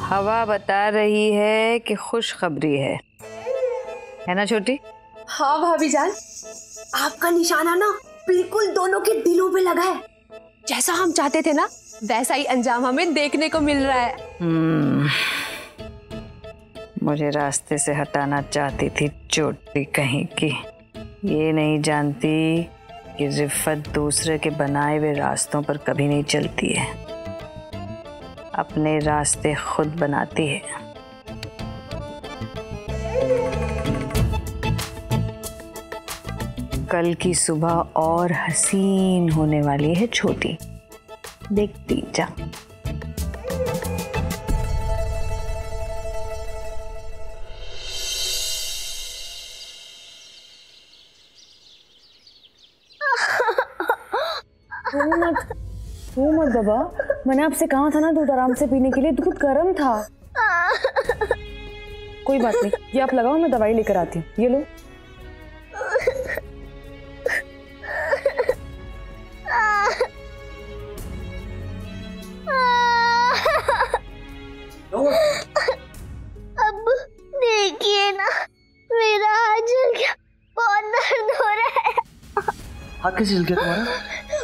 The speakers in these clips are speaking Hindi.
हवा बता रही है कि खुशखबरी है ना छोटी? हाँ भाभी जान, आपका निशाना ना बिल्कुल दोनों के दिलों पे लगा है। जैसा हम चाहते थे ना वैसा ही अंजाम हमें देखने को मिल रहा है। मुझे रास्ते से हटाना चाहती थी चोटी कहीं की। ये नहीं जानती कि रिफ़त दूसरे के बनाए हुए रास्तों पर कभी नहीं चलती है, अपने रास्ते खुद बनाती है। कल की सुबह और हसीन होने वाली है छोटी, देखती जा। वो मत बाबा, मैंने आपसे कहा था ना दूध आराम से पीने के लिए, दूध गर्म था। कोई बात नहीं, ये आप लगाओ, मैं दवाई लेकर आती हूँ। ये लो। अब देखिए ना, मेरा हाथ जल गया, बहुत दर्द हो रहा है। हाथ कैसे जल गया तुम्हारा?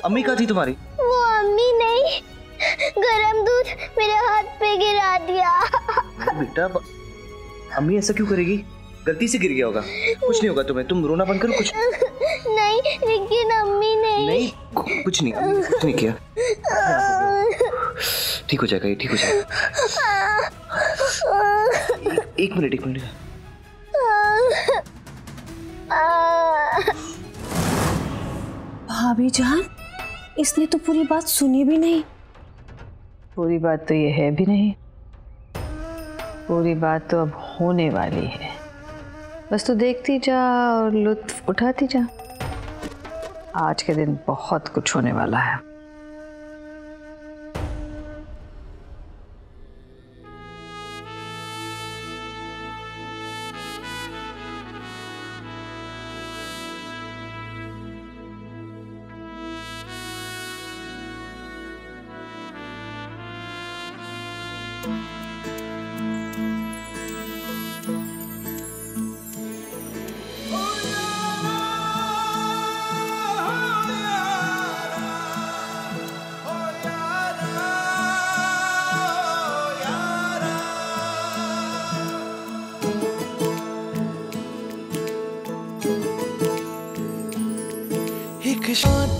अम्मी कहाँ थी तुम्हारी? वो अम्मी नहीं, गरम दूध मेरे हाथ पे गिरा दिया। बेटा, अम्मी ऐसा क्यों करेगी? गलती से गिर गया होगा, कुछ नहीं होगा तुम्हें, तुम रोना बंद करो। कुछ नहीं, लेकिन अम्मी नहीं, कुछ नहीं किया। ठीक हो जाएगा, ये ठीक हो जाएगा। एक मिनट। भाभी जान, इसने तो पूरी बात सुनी भी नहीं। पूरी बात तो ये है भी नहीं, पूरी बात तो अब होने वाली है। बस तो देखती जा और लुत्फ उठाती जा। आज के दिन बहुत कुछ होने वाला है।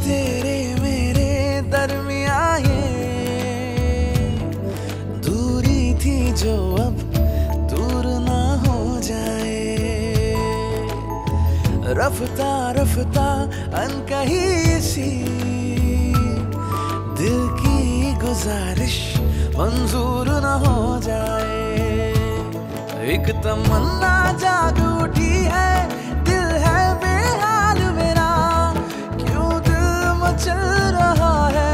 तेरे मेरे दरमिया ये दूरी थी जो अब दूर ना हो जाए। रफ्ता रफ्ता अनकही सी दिल की गुजारिश मंजूर ना हो जाए। एक तमन्ना जाग उठी है, दिल है बेहाल मेरा, चल रहा है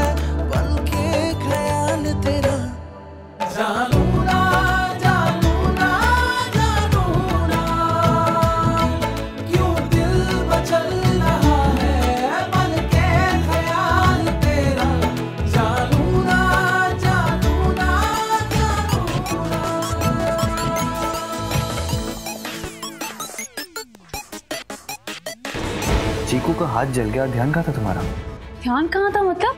बनके ख्याल तेरा। जानू ना क्यों दिल मचल रहा है बनके ख्याल तेरा। जानू ना चीकू का हाथ जल गया, ध्यान कहाँ था तुम्हारा? ध्यान कहाँ था मतलब?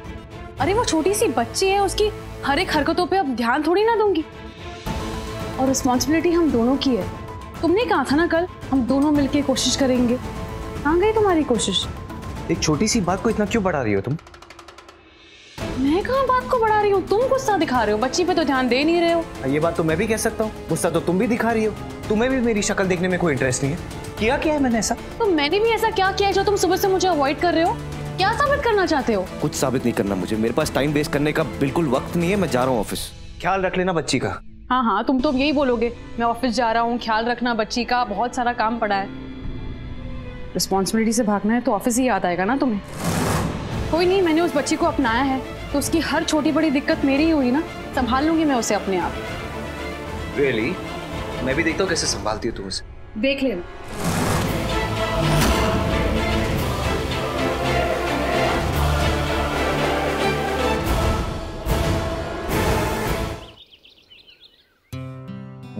अरे वो छोटी सी बच्ची है, उसकी हर एक हरकतों पे अब ध्यान थोड़ी ना दूंगी। और रिस्पॉन्सिबिलिटी हम दोनों की है। तुमने कहा था ना कल हम दोनों मिलके कोशिश करेंगे। कहाँ गई तुम्हारी कोशिश? एक छोटी सी बात को इतना क्यों बढ़ा रही हो तुम? मैं कहाँ बात को बढ़ा रही हूँ? तुम गुस्सा दिखा रहे हो, बच्ची पे तो ध्यान दे नहीं रहे हो। ये बात तो मैं भी कह सकता हूँ, गुस्सा तो तुम भी दिखा रही हो। तुम्हें भी मेरी शक्ल देखने में कोई इंटरेस्ट नहीं है। किया क्या है मैंने ऐसा? तो मैंने भी ऐसा क्या किया है जो तुम सुबह से मुझे अवॉइड कर रहे हो? क्या साबित करना चाहते हो? कुछ साबित नहीं करना मुझे, मेरे पास टाइम वेस्ट करने का बिल्कुल वक्त नहीं है। मैं जा रहा हूँ ऑफिस। ख्याल रख लेना बच्ची का। हाँ, तुम तो यही बोलोगे, मैं ऑफिस जा रहा हूँ, ख्याल रखना बच्ची का, बहुत सारा काम पड़ा है। रिस्पॉन्सिबिलिटी से भागना है तो ऑफिस ही याद आएगा ना तुम्हें। कोई नहीं, मैंने उस बच्ची को अपनाया है तो उसकी हर छोटी बड़ी दिक्कत मेरी ही हुई ना, संभाल लूंगी मैं उसे अपने आप। Really? मैं भी देखता हूँ कैसे संभालती हो तुम उसे। देख लेना।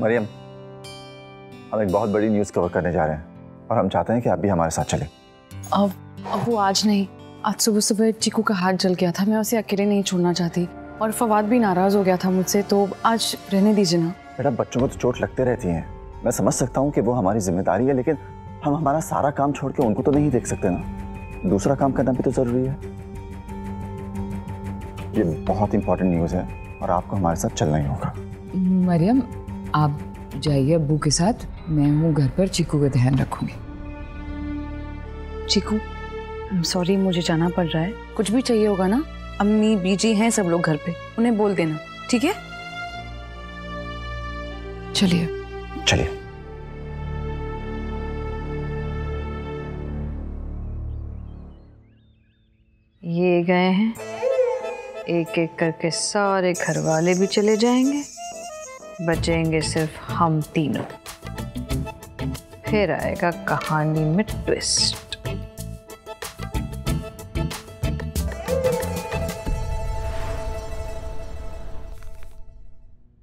मरियम, हम एक बहुत बड़ी न्यूज़ कवर करने जा रहे हैं और हम चाहते हैं कि आप भी हमारे साथ चलें। अब वो आज नहीं, आज सुबह सुबह चीकू का हाथ जल गया था। मैं उसे अकेले नहीं छोड़ना चाहती और फवाद भी नाराज़ हो गया था मुझसे, तो आज रहने दीजिए ना। बेटा, बच्चों को तो चोट लगते रहती है, मैं समझ सकता हूँ कि वो हमारी जिम्मेदारी है, लेकिन हम हमारा सारा काम छोड़ के उनको तो नहीं देख सकते ना। दूसरा काम करना भी तो ज़रूरी है। ये बहुत इंपॉर्टेंट न्यूज़ है और आपको हमारे साथ चलना ही होगा। मरियम, आप जाइए अब्बू के साथ, मैं हूँ घर पर, चीकू का ध्यान रखूंगी। चीकू, सॉरी, मुझे जाना पड़ रहा है। कुछ भी चाहिए होगा ना, अम्मी बीजी हैं सब लोग घर पे, उन्हें बोल देना, ठीक है? चलिए चलिए। ये गए हैं, एक एक करके सारे घर वाले भी चले जाएंगे, बचेंगे सिर्फ हम तीनों। फिर आएगा कहानी में ट्विस्ट।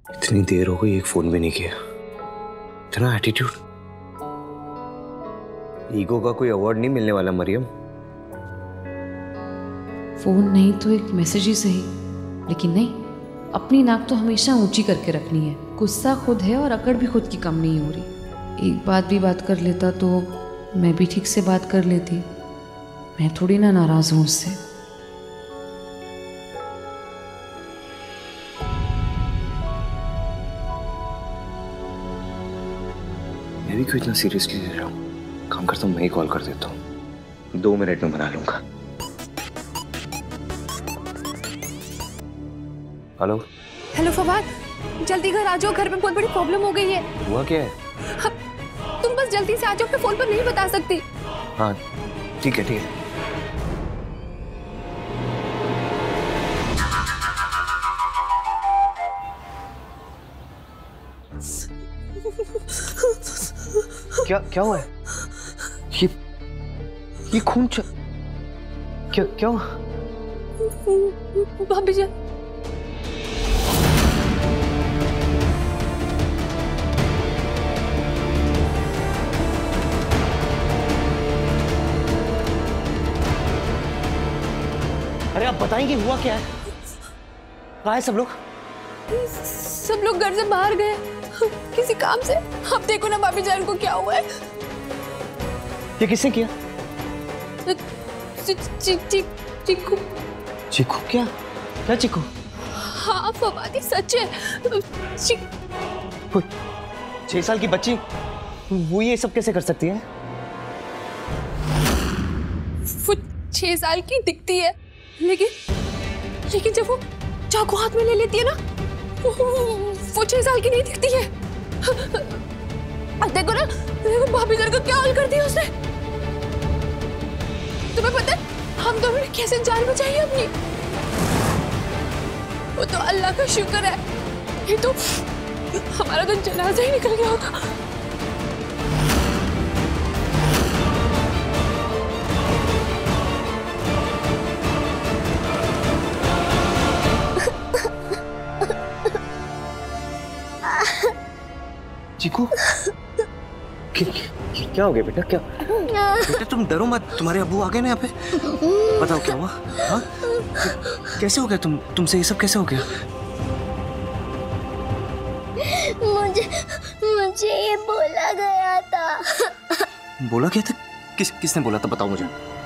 इतनी देर हो गई, एक फोन भी नहीं किया। इतना एटीट्यूड। ईगो का कोई अवार्ड नहीं मिलने वाला मरियम। फोन नहीं तो एक मैसेज ही सही, लेकिन नहीं, अपनी नाक तो हमेशा ऊंची करके रखनी है। गुस्सा खुद है और अकड़ भी खुद की कम नहीं हो रही। एक बात भी बात कर लेता तो मैं भी ठीक से बात कर लेती। मैं थोड़ी ना नाराज हूं उससे। मैं भी क्यों इतना सीरियसली ले रहा हूँ? काम करता हूँ, मैं ही कॉल कर देता हूँ, 2 मिनट में बना लूंगा। हेलो। हेलो फवाद, जल्दी घर आ जाओ, घर में बहुत बड़ी प्रॉब्लम हो गई है। हुआ क्या है? तुम बस जल्दी से आ जाओ, मैं फोन पर नहीं बता सकती। हाँ ठीक है ठीक है। क्या हुआ है? ये खून क्या हुआ? भाभी जान, अरे आप बताएंगे हुआ क्या है? कहाँ है सब लोग? सब लोग घर से बाहर गए किसी काम से। आप देखो ना भाभी जान को क्या हुआ है। ये किसने किया? चीकू। चीकू? क्या चीकू? हाँ फवादी, सच है। 6 साल की बच्ची वो ये सब कैसे कर सकती है? वो 6 साल की दिखती है, लेकिन जब वो चाकू हाथ में ले लेती है ना, वो 6 साल की नहीं दिखती है। देखो ना, देखो भाभी जान का क्या हाल कर दिया उसने। तुम्हें पता है हम दोनों ने कैसे जान बचाई है अपनी? वो तो अल्लाह का शुक्र है, ये तो हमारा तो जनाजा ही निकल गया होगा। चीकू, क्या हो गया बेटा? क्या बेटा, तुम डरो मत, तुम्हारे अब्बू आ गए ना यहाँ पे। बताओ क्या हुआ? हाँ, कैसे हो गया? तुमसे ये सब कैसे हो गया? मुझे ये बोला गया था। बोला क्या था? किसने बोला था? बताओ मुझे,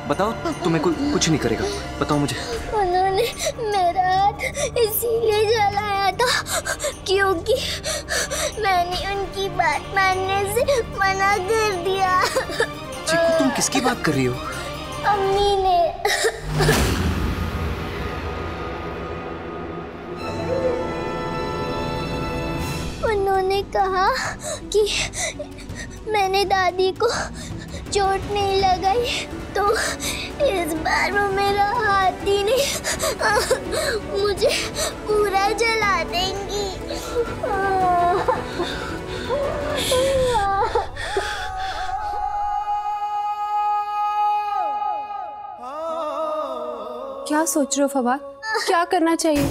बताओ। तुम्हें कुछ नहीं करेगा, बताओ मुझे। उन्होंने मेरा हाथ इसीलिए जलाया था क्योंकि मैंने उनकी बात मानने से मना कर दिया। चीकू, तुम किसकी बात कर रही हो? अम्मी ने। उन्होंने कहा कि मैंने दादी को चोट नहीं लगाई तो इस बार वो मेरा हाथ ही नहीं मुझे पूरा जला देंगी। क्या सोच रहे हो फवाद? क्या करना चाहिए?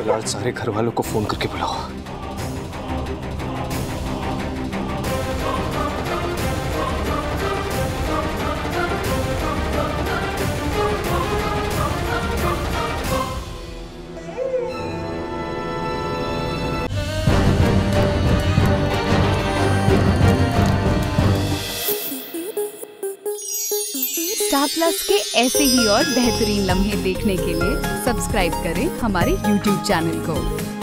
फिलहाल सारे घर वालों को फोन करके बुलाओ। स्टार प्लस के ऐसे ही और बेहतरीन लम्हे देखने के लिए सब्सक्राइब करें हमारे YouTube चैनल को।